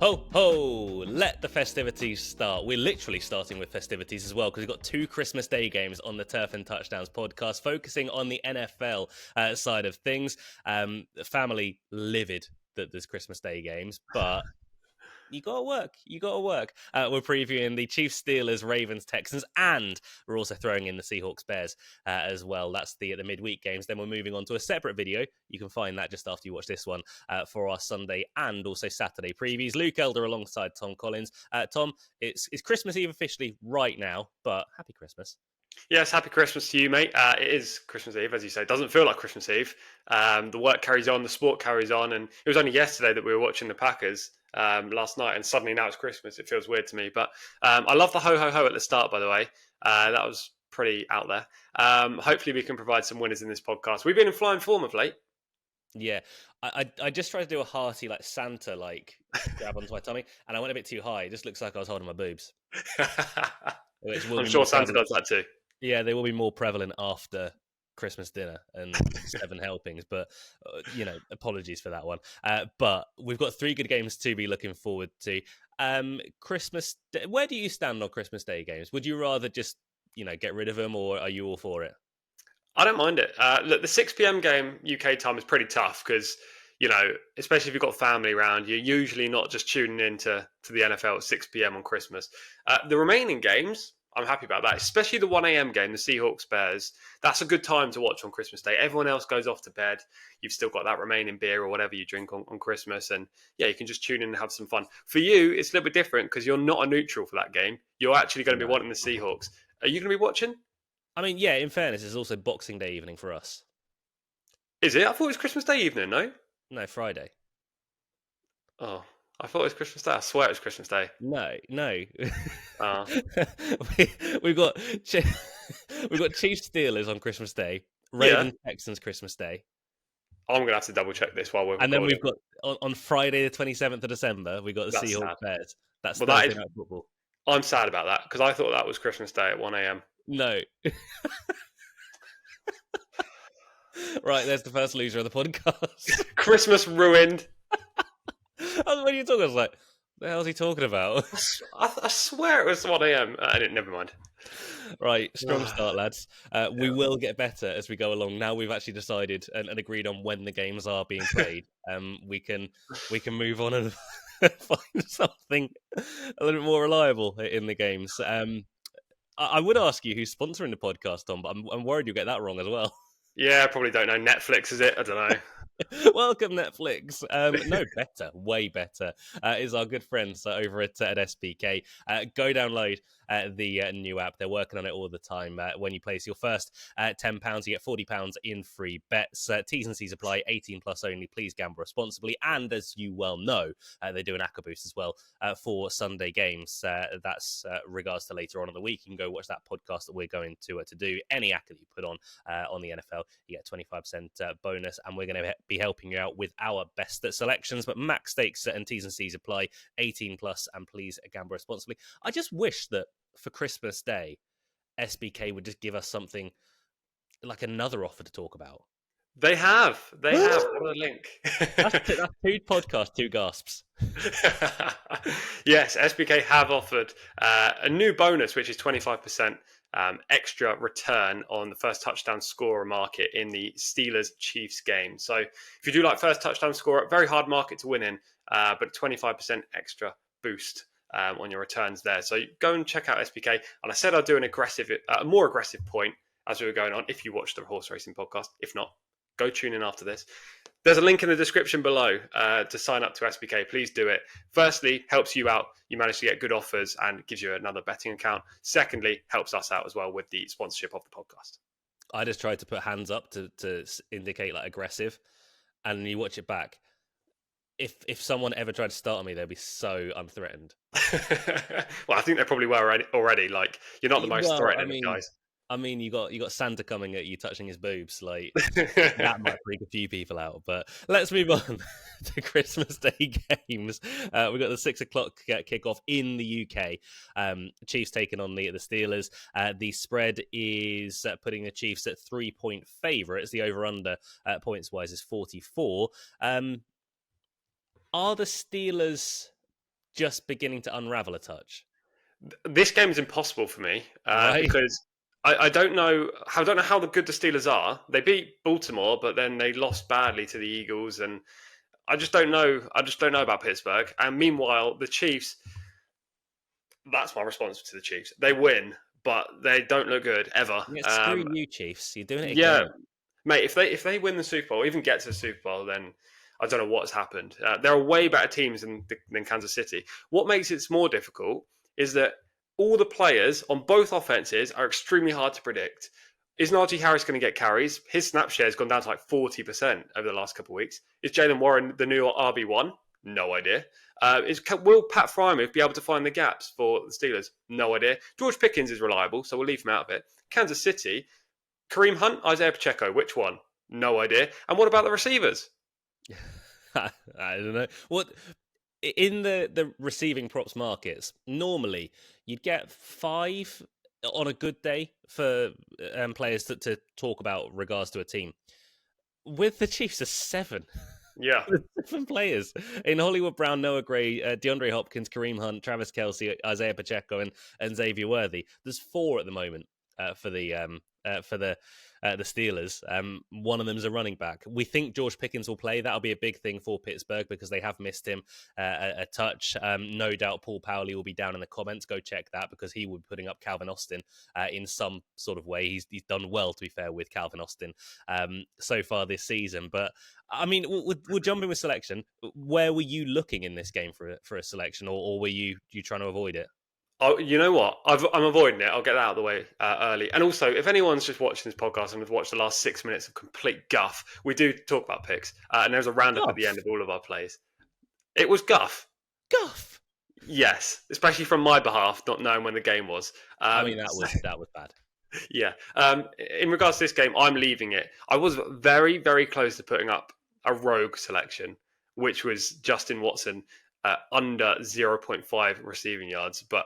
Ho, ho! Let the festivities start. We're literally starting with festivities as well because we've got 2 Christmas Day games on the Turf and Touchdowns podcast, focusing on the NFL side of things. Family livid that there's Christmas Day games, but you gotta work. We're previewing the Chiefs, Steelers, Ravens, Texans, and we're also throwing in the Seahawks, Bears as well. That's the midweek games. Then we're moving on to a separate video. You can find that just after you watch this one for our Sunday and also Saturday previews. Luke Elder alongside Tom Collins. Tom, it's Christmas Eve officially right now, but happy Christmas. Yes, happy Christmas to you, mate. It is Christmas Eve, as you say. It doesn't feel like Christmas Eve. The work carries on, the sport carries on, and it was only yesterday that we were watching the Packers last night, and suddenly now it's Christmas. It feels weird to me, but I love the ho ho ho at the start. By the way, that was pretty out there. Hopefully, we can provide some winners in this podcast. We've been in flying form of late. Yeah, I just tried to do a hearty Santa grab onto my tummy, and I went a bit too high. It just looks like I was holding my boobs. I'm sure Santa does that too. Yeah, they will be more prevalent after Christmas dinner and 7 helpings, but apologies for that one. But we've got 3 good games to be looking forward to. Christmas Day, where do you stand on Christmas Day games? Would you rather just get rid of them, or are you all for it? I don't mind it. Look, the 6 p.m. game UK time is pretty tough because, especially if you've got family around, you're usually not just tuning in to the NFL at 6 p.m. on Christmas. The remaining games, I'm happy about that, especially the 1 a.m. game, the Seahawks Bears. That's a good time to watch on Christmas Day. Everyone else goes off to bed. You've still got that remaining beer or whatever you drink on Christmas. And yeah, you can just tune in and have some fun. For you, it's a little bit different because you're not a neutral for that game. You're actually going to be wanting the Seahawks. Are you going to be watching? I mean, yeah, in fairness, it's also Boxing Day evening for us. Is it? I thought it was Christmas Day evening, no? No, Friday. Oh, I thought it was Christmas Day. I swear it was Christmas Day. No. Oh. we've got Chiefs Steelers on Christmas Day, Ravens Texans Christmas Day. I'm going to have to double check this while we're recording. And then we've got on Friday the 27th of December, we've got the Seahawks Bears. That's Thursday night football. I'm sad about that because I thought that was Christmas Day at 1 a.m. No. Right, there's the first loser of the podcast. Christmas ruined. When you talking, I was like, the hell's he talking about? I swear it was 1 a.m. Never mind. Right, strong start, lads. We will get better as we go along. Now we've actually decided and agreed on when the games are being played. We can move on and find something a little bit more reliable in the games. I would ask you who's sponsoring the podcast, Tom, but I'm worried you'll get that wrong as well. Yeah, I probably don't know. Netflix, is it? I don't know. Welcome, Netflix. No, better, way better, is our good friends over at SBK. Go download the new app. They're working on it all the time. When you place your first £10, you get £40 in free bets. T's and C's apply, 18 plus only. Please gamble responsibly. And as you well know, they do an ACCA boost as well for Sunday games. That's regards to later on in the week. You can go watch that podcast that we're going to do. Any ACCA that you put on the NFL, you get 25% bonus, and we're going to be helping you out with our best selections. But max stakes and T's and C's apply, 18 plus, and please gamble responsibly. I just wish that for Christmas Day, SBK would just give us something like another offer to talk about. They have. What a link. That's 2 podcasts, 2 gasps. Yes, SBK have offered a new bonus, which is 25% extra return on the first touchdown scorer market in the Steelers-Chiefs game. So if you do like first touchdown scorer, very hard market to win in, but 25% extra boost on your returns there. So go and check out SBK. And I said I'd do a more aggressive point as we were going on, if you watch the horse racing podcast. If not, go tune in after this. There's a link in the description below to sign up to SBK. Please do it. Firstly, helps you out. You manage to get good offers and gives you another betting account. Secondly, helps us out as well with the sponsorship of the podcast. I just tried to put hands up to indicate aggressive, and you watch it back. If someone ever tried to start on me, they'd be so unthreatened. Well, I think they probably were already. You're not the most threatening guys. I mean, you got Santa coming at you, touching his boobs. That might freak a few people out. But let's move on to Christmas Day games. We've got the 6 o'clock kickoff in the UK. Chiefs taking on the Steelers. The spread is putting the Chiefs at 3-point favourites. The over/under points wise is 44. Are the Steelers just beginning to unravel a touch. This game is impossible for me Right? because I don't know. I don't know how good the Steelers are. They beat Baltimore, but then they lost badly to the Eagles, and I just don't know. I just don't know about Pittsburgh. And meanwhile, the Chiefs. That's my response to the Chiefs. They win, but they don't look good ever. Yeah, screw you, Chiefs. You're doing it Yeah, again. mate. If they win the Super Bowl, even get to the Super Bowl, then I don't know what's happened. There are way better teams than Kansas City. What makes it more difficult is that all the players on both offenses are extremely hard to predict. Is Najee Harris going to get carries? His snap share has gone down to like 40% over the last couple of weeks. Is Jalen Warren the new RB1? No idea. Will Pat Freiermuth be able to find the gaps for the Steelers? No idea. George Pickens is reliable, so we'll leave him out of it. Kansas City, Kareem Hunt, Isaiah Pacheco, which one? No idea. And what about the receivers? I don't know. What in the receiving props markets, normally you'd get 5 on a good day for players to talk about regards to a team. With the Chiefs, there's 7. Yeah. 7 players in Hollywood Brown, Noah Gray, DeAndre Hopkins, Kareem Hunt, Travis Kelce, Isaiah Pacheco, and Xavier Worthy. There's 4 at the moment for the Steelers. One of them is a running back. We think George Pickens will play. That'll be a big thing for Pittsburgh because they have missed him a touch. No doubt Paul Powley will be down in the comments. Go check that because he will be putting up Calvin Austin in some sort of way. He's done well, to be fair, with Calvin Austin so far this season. But I mean, we'll jump in with selection. Where were you looking in this game for a selection, or were you trying to avoid it? Oh, you know what? I'm avoiding it. I'll get that out of the way early. And also, if anyone's just watching this podcast and has watched the last 6 minutes of complete guff, we do talk about picks. And there's a roundup at the end of all of our plays. It was guff. Guff. Yes, especially from my behalf, not knowing when the game was. I mean, that was bad. Yeah. In regards to this game, I'm leaving it. I was very, very close to putting up a rogue selection, which was Justin Watson under 0.5 receiving yards. But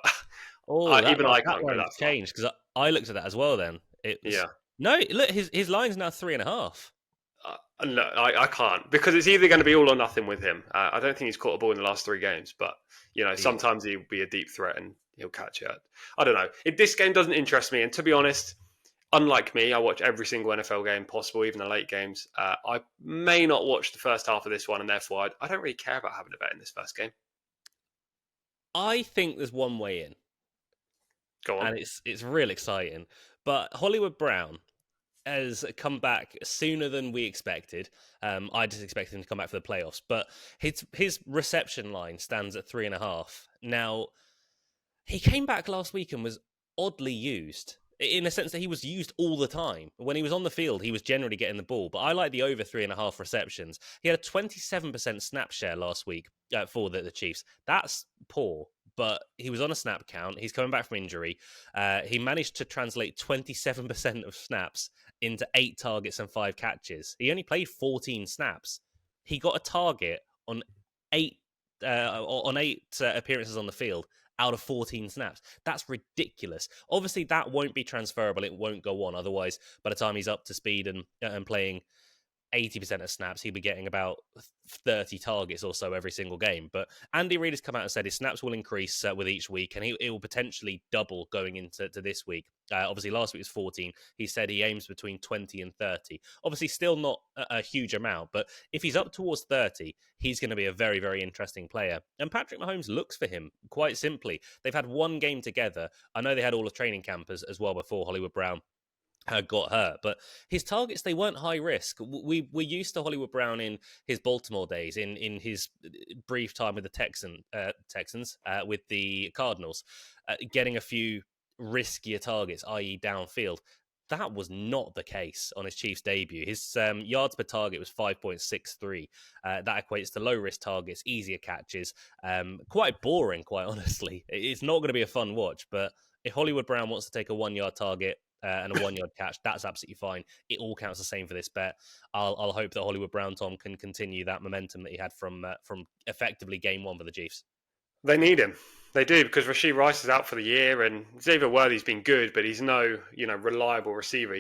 even I can't go that far. Changed because I looked at that as well. Then it was, Yeah. No, look, his line's now 3.5. No, I can't because it's either going to be all or nothing with him. I don't think he's caught a ball in the last 3 games, but sometimes he'll be a deep threat and he'll catch it. I don't know. This game doesn't interest me, and to be honest, unlike me, I watch every single NFL game possible, even the late games. I may not watch the first half of this one, and therefore I don't really care about having a bet in this first game. I think there's one way in. Go on. And it's real exciting. But Hollywood Brown has come back sooner than we expected. I just expected him to come back for the playoffs, but his reception line stands at 3.5. Now, he came back last week and was oddly used in a sense that he was used all the time. When he was on the field, he was generally getting the ball, but I like the over 3.5 receptions. He had a 27% snap share last week for the Chiefs. That's poor, but he was on a snap count. He's coming back from injury. He managed to translate 27% of snaps into 8 targets and 5 catches. He only played 14 snaps. He got a target on 8 appearances on the field out of 14 snaps. That's ridiculous. Obviously, that won't be transferable. It won't go on. Otherwise, by the time he's up to speed and playing 80% of snaps, he'll be getting about 30 targets or so every single game. But Andy Reid has come out and said his snaps will increase with each week, and it will potentially double going into this week. Obviously, last week was 14. He said he aims between 20 and 30. Obviously, still not a huge amount, but if he's up towards 30, he's going to be a very, very interesting player. And Patrick Mahomes looks for him, quite simply. They've had one game together. I know they had all of training camp as well before Hollywood Brown got hurt, but his targets, they weren't high risk. We're used to Hollywood Brown in his Baltimore days, in his brief time with the Texans, with the Cardinals, getting a few riskier targets, i.e. downfield. That was not the case on his Chiefs debut. His yards per target was 5.63. That equates to low-risk targets, easier catches. Quite boring, quite honestly. It's not going to be a fun watch, but if Hollywood Brown wants to take a 1-yard target and a 1-yard catch, that's absolutely fine. It all counts the same for this bet. I'll hope that Hollywood Brown, Tom, can continue that momentum that he had from effectively game 1 for the Chiefs. They need him. They do, because Rashee Rice is out for the year, and Xavier Worthy's been good, but he's no, reliable receiver.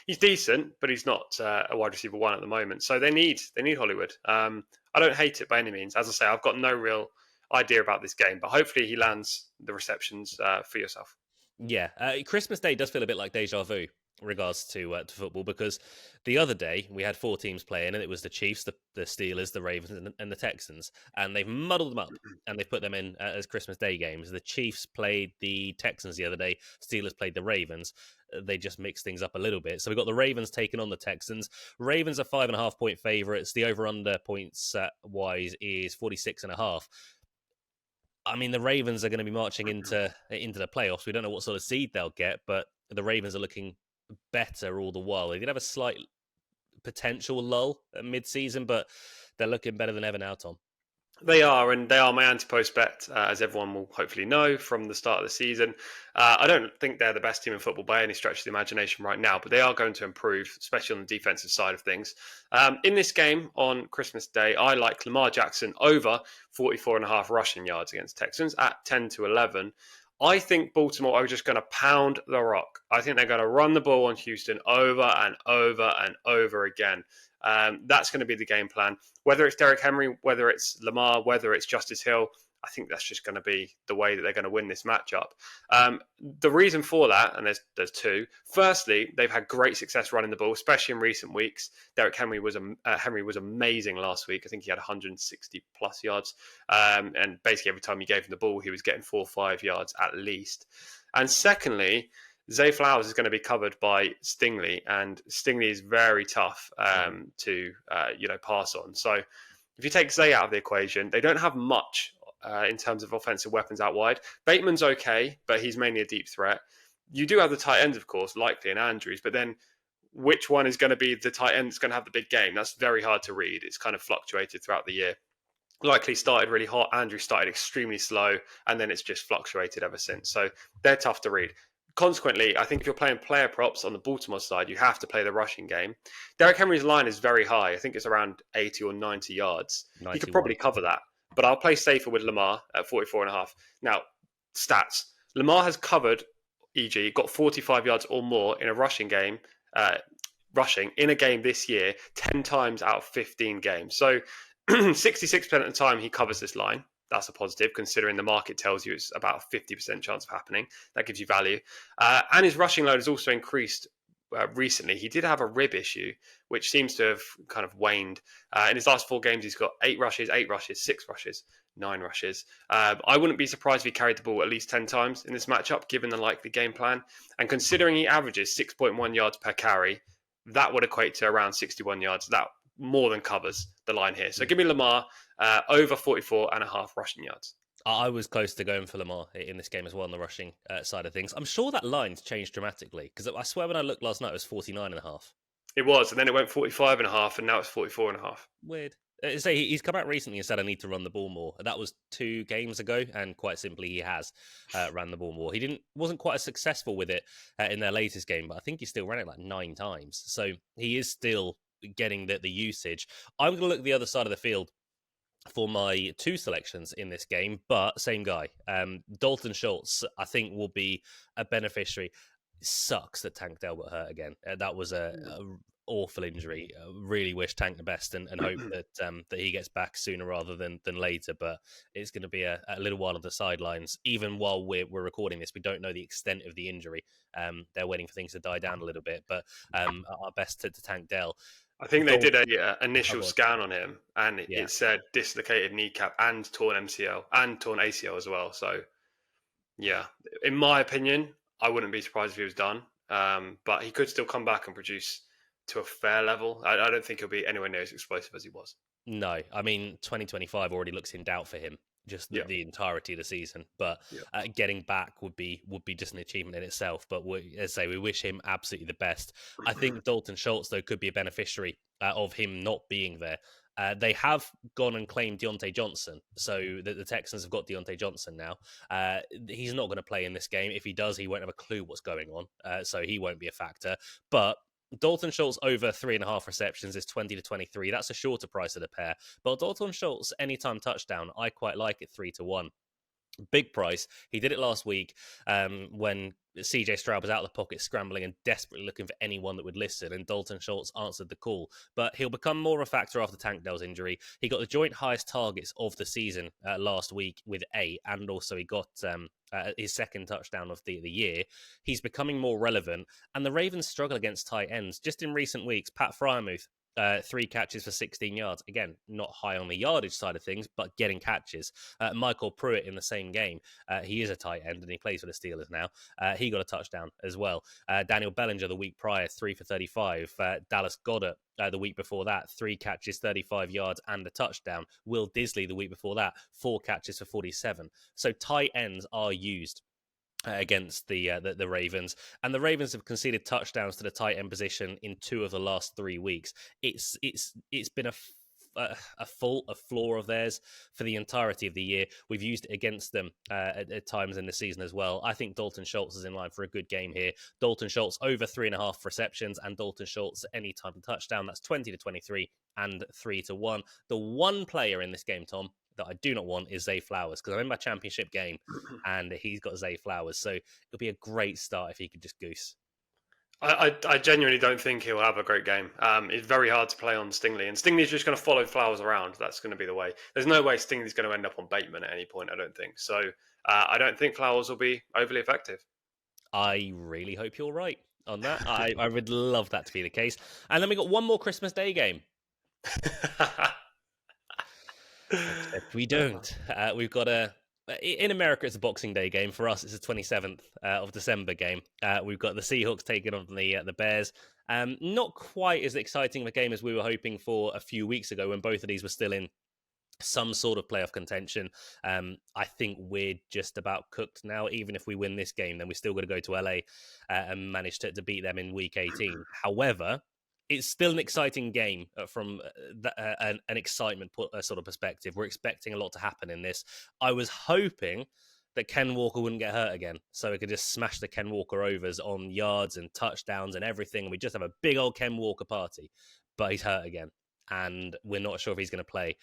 He's decent, but he's not a wide receiver 1 at the moment. So they need Hollywood. I don't hate it by any means. As I say, I've got no real idea about this game, but hopefully he lands the receptions for yourself. Yeah, Christmas Day does feel a bit like deja vu in regards to football, because the other day we had four teams playing, and it was the Chiefs, the Steelers, the Ravens, and the Texans, and they've muddled them up and they've put them in as Christmas Day games. The Chiefs played the Texans the other day, Steelers played the Ravens. They just mixed things up a little bit. So we got the Ravens taking on the Texans. Ravens are 5.5 point favourites. The over/under points wise is 46.5. I mean, the Ravens are going to be marching into the playoffs. We don't know what sort of seed they'll get, but the Ravens are looking better all the while. They did have a slight potential lull at mid-season, but they're looking better than ever now, Tom. They are, and they are my anti-post bet, as everyone will hopefully know from the start of the season. I don't think they're the best team in football by any stretch of the imagination right now, but they are going to improve, especially on the defensive side of things. In this game on Christmas Day, I like Lamar Jackson over 44.5 rushing yards against Texans at 10-11. I think Baltimore are just going to pound the rock. I think they're going to run the ball on Houston over and over and over again. That's going to be the game plan. Whether it's Derrick Henry, whether it's Lamar, whether it's Justice Hill, I think that's just going to be the way that they're going to win this matchup. The reason for that, and there's two. Firstly, they've had great success running the ball, especially in recent weeks. Derrick Henry was amazing last week. I think he had 160 plus yards, and basically every time you gave him the ball, he was getting 4 or 5 yards at least. And secondly, Zay Flowers is going to be covered by Stingley, and Stingley is very tough to pass on. So if you take Zay out of the equation, they don't have much in terms of offensive weapons out wide. Bateman's okay, but he's mainly a deep threat. You do have the tight ends, of course, likely in Andrews, but then which one is going to be the tight end that's going to have the big game? That's very hard to read. It's kind of fluctuated throughout the year. Likely started really hot. Andrew started extremely slow, and then it's just fluctuated ever since. So they're tough to read. Consequently, I think if you're playing player props on the Baltimore side, you have to play the rushing game. Derrick Henry's line is very high. I think it's around 80 or 90 yards. 91. He could probably cover that. But I'll play safer with Lamar at 44.5. Now, stats. Lamar has covered, e.g., got 45 yards or more in a rushing game, rushing in a game this year, 10 times out of 15 games. So 66% of the time he covers this line. That's a positive, considering the market tells you it's about a 50% chance of happening. That gives you value. And his rushing load has also increased recently. He did have a rib issue, which seems to have kind of waned. In his last 4 games, he's got 8 rushes, 6 rushes, 9 rushes. I wouldn't be surprised if he carried the ball at least 10 times in this matchup, given the likely game plan. And considering he averages 6.1 yards per carry, that would equate to around 61 yards. That more than covers the line here. So give me Lamar over 44.5 rushing yards. I was close to going for Lamar in this game as well on the rushing side of things. I'm sure that line's changed dramatically, because I swear when I looked last night, it was 49.5. It was, and then it went 45.5, and now it's 44.5. Weird. So he's come out recently and said, I need to run the ball more. That was 2 games ago, and quite simply, he has ran the ball more. He wasn't quite as successful with it in their latest game, but I think he still ran it like 9 times. So he is still getting the usage. I'm going to look at the other side of the field for my 2 selections in this game, but same guy. Dalton Schultz, I think, will be a beneficiary. It sucks that Tank Dell got hurt again. That was a awful injury. Really wish Tank the best and hope that he gets back sooner rather than later. But it's going to be a little while on the sidelines. Even while we're recording this, we don't know the extent of the injury. They're waiting for things to die down a little bit. But our best to Tank Dell. I think they did a initial scan on him, and it said dislocated kneecap and torn MCL and torn ACL as well. So, yeah, in my opinion, I wouldn't be surprised if he was done. But he could still come back and produce to a fair level. I don't think he'll be anywhere near as explosive as he was. No, I mean, 2025 already looks in doubt for him, just the entirety of the season. But getting back would be just an achievement in itself. But as I say, we wish him absolutely the best. I think Dalton Schultz, though, could be a beneficiary of him not being there. They have gone and claimed Deontay Johnson, so the Texans have got Deontay Johnson now. He's not going to play in this game. If he does, he won't have a clue what's going on, so he won't be a factor. But Dalton Schultz over 3.5 receptions is 20-23. That's a shorter price of the pair. But Dalton Schultz anytime touchdown, I quite like it 3-1. Big price. He did it last week when CJ Stroud was out of the pocket scrambling and desperately looking for anyone that would listen, and Dalton Schultz answered the call. But he'll become more of a factor after Tank Dell's injury. He got the joint highest targets of the season last week with 8, and also he got his second touchdown of the year. He's becoming more relevant, and the Ravens struggle against tight ends. Just in recent weeks, Pat Fryermuth, 3 catches for 16 yards. Again, not high on the yardage side of things, but getting catches. Michael Pruitt in the same game. He is a tight end and he plays for the Steelers now. He got a touchdown as well. Daniel Bellinger the week prior, 3 for 35. Dallas Goedert the week before that, 3 catches, 35 yards and a touchdown. Will Disley the week before that, 4 catches for 47. So tight ends are used against the Ravens, and the Ravens have conceded touchdowns to the tight end position in 2 of the last 3 weeks. It's been a flaw of theirs for the entirety of the year. We've used it against them at times in the season as well. I think Dalton Schultz is in line for a good game here. Dalton Schultz over 3.5 receptions, and Dalton Schultz any time to touchdown. That's 20-23 and 3-1. The one player in this game, Tom, that I do not want is Zay Flowers, because I'm in my championship game and he's got Zay Flowers. So it'll be a great start if he could just goose. I genuinely don't think he'll have a great game. It's very hard to play on Stingley, and Stingley's just going to follow Flowers around. That's going to be the way. There's no way Stingley's going to end up on Bateman at any point, I don't think. So I don't think Flowers will be overly effective. I really hope you're right on that. I would love that to be the case. And then we got one more Christmas Day game. Except we don't. We've got in America, it's a Boxing Day game. For us, it's a 27th of December game. We've got the Seahawks taking on the Bears. Not quite as exciting of a game as we were hoping for a few weeks ago when both of these were still in some sort of playoff contention. I think we're just about cooked now. Even if we win this game, then we're still going to go to LA and manage to beat them in week 18. However, it's still an exciting game from an excitement sort of perspective. We're expecting a lot to happen in this. I was hoping that Ken Walker wouldn't get hurt again, so we could just smash the Ken Walker overs on yards and touchdowns and everything. We just have a big old Ken Walker party, but he's hurt again, and we're not sure if he's going to play.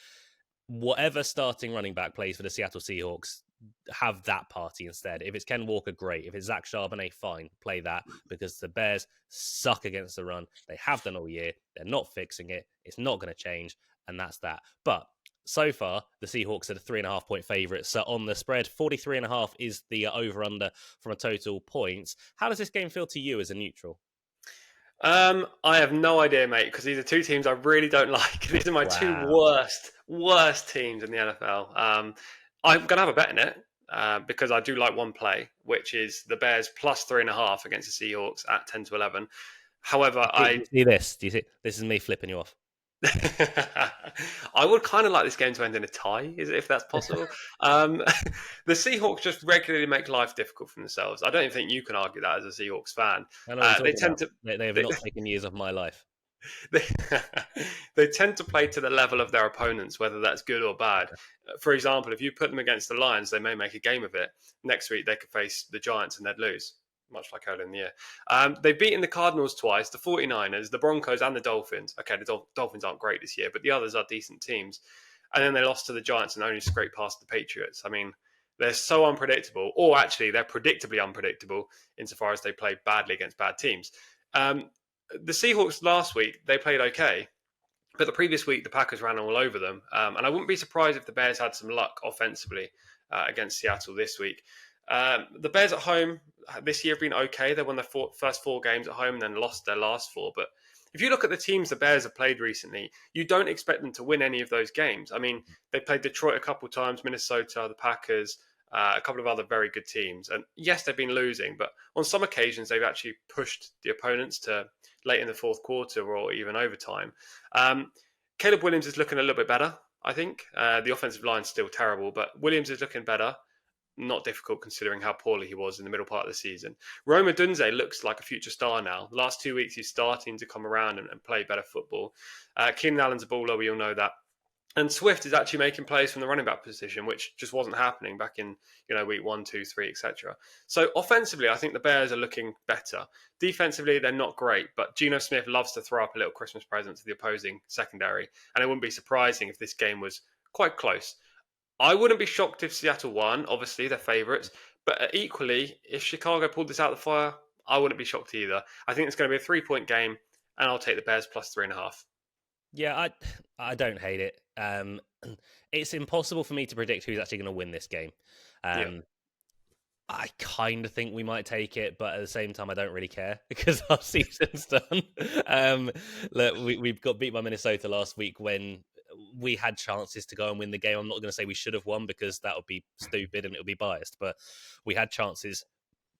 Whatever starting running back plays for the Seattle Seahawks, have that party instead. If it's Ken Walker, great. If it's Zach Charbonnet, fine. Play that, because the Bears suck against the run. They have done all year. They're not fixing it. It's not going to change, and that's that. But so far, the Seahawks are the 3.5-point favourites. So on the spread, 43.5 is the over-under from a total points. How does this game feel to you as a neutral? I have no idea, mate, because these are 2 teams I really don't like. These are my 2 worst teams in the NFL. I'm going to have a bet in it because I do like one play, which is the Bears plus 3.5 against the Seahawks at 10-11. However, Do you see this? Do you see? This is me flipping you off. I would kind of like this game to end in a tie, if that's possible. The Seahawks just regularly make life difficult for themselves. I don't even think you can argue that as a Seahawks fan. They tend to. They have not taken years of my life. They tend to play to the level of their opponents, whether that's good or bad. For example, if you put them against the Lions, they may make a game of it. Next week, they could face the Giants and they'd lose, much like earlier in the year. They've beaten the Cardinals twice, the 49ers, the Broncos, and the Dolphins. Okay, the Dolphins aren't great this year, but the others are decent teams. And then they lost to the Giants and only scraped past the Patriots. I mean, they're so unpredictable, or actually, they're predictably unpredictable insofar as they play badly against bad teams. The Seahawks last week, they played okay, but the previous week, the Packers ran all over them. And I wouldn't be surprised if the Bears had some luck offensively against Seattle this week. The Bears at home this year have been okay. They won their first 4 games at home and then lost their last 4. But if you look at the teams the Bears have played recently, you don't expect them to win any of those games. I mean, they played Detroit a couple of times, Minnesota, the Packers, a couple of other very good teams. And yes, they've been losing, but on some occasions, they've actually pushed the opponents to late in the fourth quarter or even overtime. Caleb Williams is looking a little bit better, I think. The offensive line's still terrible, but Williams is looking better. Not difficult considering how poorly he was in the middle part of the season. Rome Odunze looks like a future star now. The last 2 weeks, he's starting to come around and play better football. Keenan Allen's a baller, we all know that. And Swift is actually making plays from the running back position, which just wasn't happening back in week 1, 2, 3, etc. So offensively, I think the Bears are looking better. Defensively, they're not great, but Geno Smith loves to throw up a little Christmas present to the opposing secondary, and it wouldn't be surprising if this game was quite close. I wouldn't be shocked if Seattle won. Obviously, they're favourites. But equally, if Chicago pulled this out of the fire, I wouldn't be shocked either. I think it's going to be a 3-point game, and I'll take the Bears plus 3.5. Yeah, I don't hate it. It's impossible for me to predict who's actually going to win this game. Yeah. I kind of think we might take it, but at the same time, I don't really care because our season's done. Look, we've got beat by Minnesota last week when we had chances to go and win the game. I'm not going to say we should have won because that would be stupid and it would be biased, but we had chances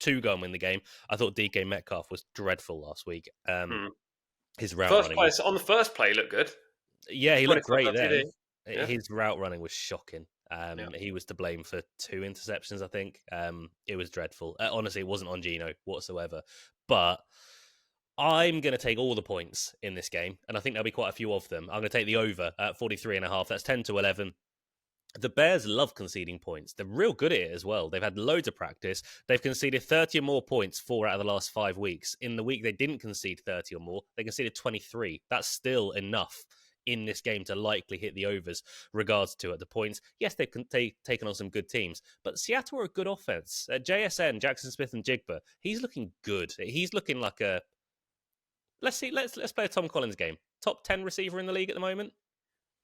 to go and win the game. I thought DK Metcalf was dreadful last week. Hmm. His route First running play, was, on the first play, looked good. yeah, he looked 25 great then. TD. Yeah. His route running was shocking. Yeah. He was to blame for 2 interceptions, I think. It was dreadful. Honestly, it wasn't on Geno whatsoever. But I'm going to take all the points in this game, and I think there'll be quite a few of them. I'm going to take the over at 43.5. That's 10-11. The Bears love conceding points. They're real good at it as well. They've had loads of practice. They've conceded 30 or more points 4 out of the last 5 weeks. In the week they didn't concede 30 or more, they conceded 23. That's still enough in this game to likely hit the overs regards to at the points. Yes, they've taken on some good teams, but Seattle are a good offense. JSN, Jackson Smith and Jigba, he's looking good. He's looking like a... Let's play a Tom Collins game. Top 10 receiver in the league at the moment.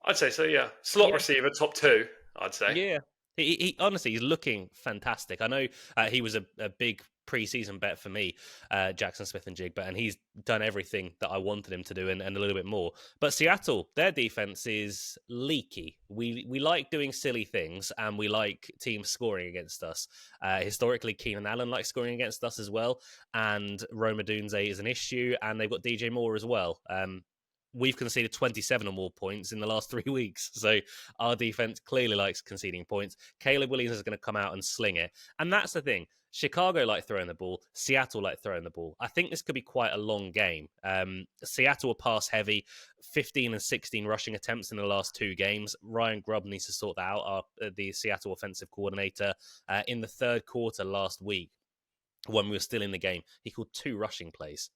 I'd say so, yeah. Slot receiver, top 2, I'd say. Yeah. He honestly, he's looking fantastic. I know he was a big preseason bet for me, Jackson Smith and Jigba, and he's done everything that I wanted him to do and a little bit more. But Seattle, their defense is leaky. We like doing silly things, and we like teams scoring against us. Historically, Keenan Allen likes scoring against us as well, and Rome Odunze is an issue, and they've got DJ Moore as well. We've conceded 27 or more points in the last 3 weeks. So our defense clearly likes conceding points. Caleb Williams is going to come out and sling it. And that's the thing. Chicago like throwing the ball. Seattle like throwing the ball. I think this could be quite a long game. Seattle will pass heavy. 15 and 16 rushing attempts in the last 2 games. Ryan Grubb needs to sort that out, the Seattle offensive coordinator. In the third quarter last week, when we were still in the game, he called 2 rushing plays.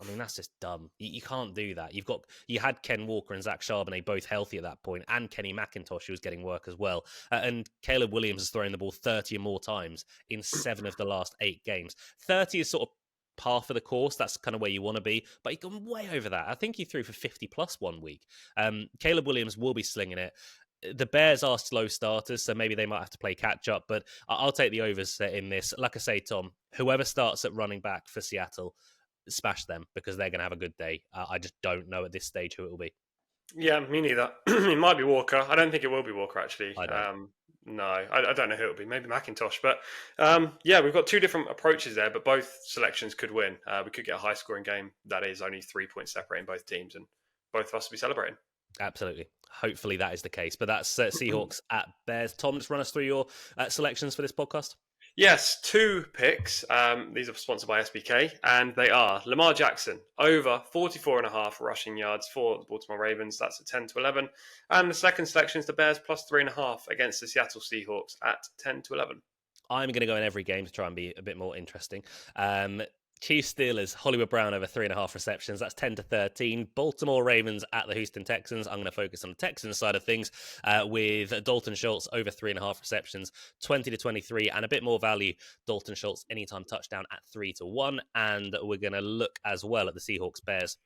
I mean, that's just dumb. You can't do that. You had Ken Walker and Zach Charbonnet both healthy at that point, and Kenny McIntosh, who was getting work as well. And Caleb Williams has thrown the ball 30 or more times in 7 of the last 8 games. 30 is sort of par for the course. That's kind of where you want to be. But he's gone way over that. I think he threw for 50 plus one week. Caleb Williams will be slinging it. The Bears are slow starters, so maybe they might have to play catch up. But I'll take the overs in this. Like I say, Tom, whoever starts at running back for Seattle, smash them because they're going to have a good day. I just don't know at this stage who it will be. Yeah, me neither. It might be Walker. I don't think it will be Walker, actually. I don't. No, I don't know who it will be. Maybe McIntosh. But yeah, we've got 2 different approaches there, but both selections could win. We could get a high-scoring game that is only 3 points separating both teams, and both of us will be celebrating. Absolutely. Hopefully that is the case. But that's Seahawks at Bears. Tom, just run us through your selections for this podcast. Yes, 2 picks. These are sponsored by SBK, and they are Lamar Jackson, over 44.5 rushing yards for the Baltimore Ravens. That's at 10-11. And the second selection is the Bears plus 3.5 against the Seattle Seahawks at 10-11. I'm going to go in every game to try and be a bit more interesting. Chiefs Steelers, Hollywood Brown over 3.5 receptions. That's 10-13. Baltimore Ravens at the Houston Texans. I'm going to focus on the Texans side of things with Dalton Schultz over 3.5 receptions, 20-23, and a bit more value. Dalton Schultz anytime touchdown at 3-1. And we're going to look as well at the Seahawks Bears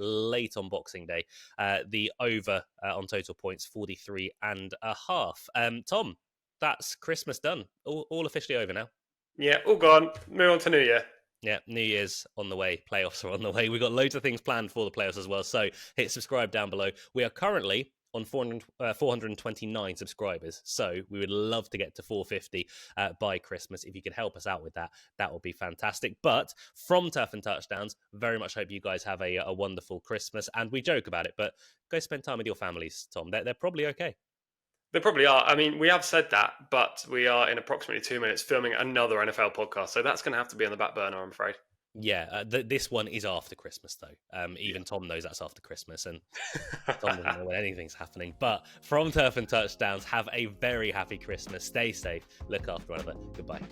late on Boxing Day. The over on total points, 43.5. Tom, that's Christmas done. All officially over now. Yeah, all gone. Move on to New Year. Yeah, New Year's on the way. Playoffs are on the way. We've got loads of things planned for the playoffs as well. So hit subscribe down below. We are currently on 429 subscribers. So we would love to get to 450 by Christmas. If you could help us out with that, that would be fantastic. But from Turf and Touchdowns, very much hope you guys have a wonderful Christmas. And we joke about it, but go spend time with your families, Tom. They're probably okay. They probably are. I mean, we have said that, but we are in approximately 2 minutes filming another NFL podcast. So that's going to have to be on the back burner, I'm afraid. Yeah, this one is after Christmas, though. Even Tom knows that's after Christmas, and Tom doesn't know when anything's happening. But from Turf and Touchdowns, have a very happy Christmas. Stay safe. Look after one another. Goodbye.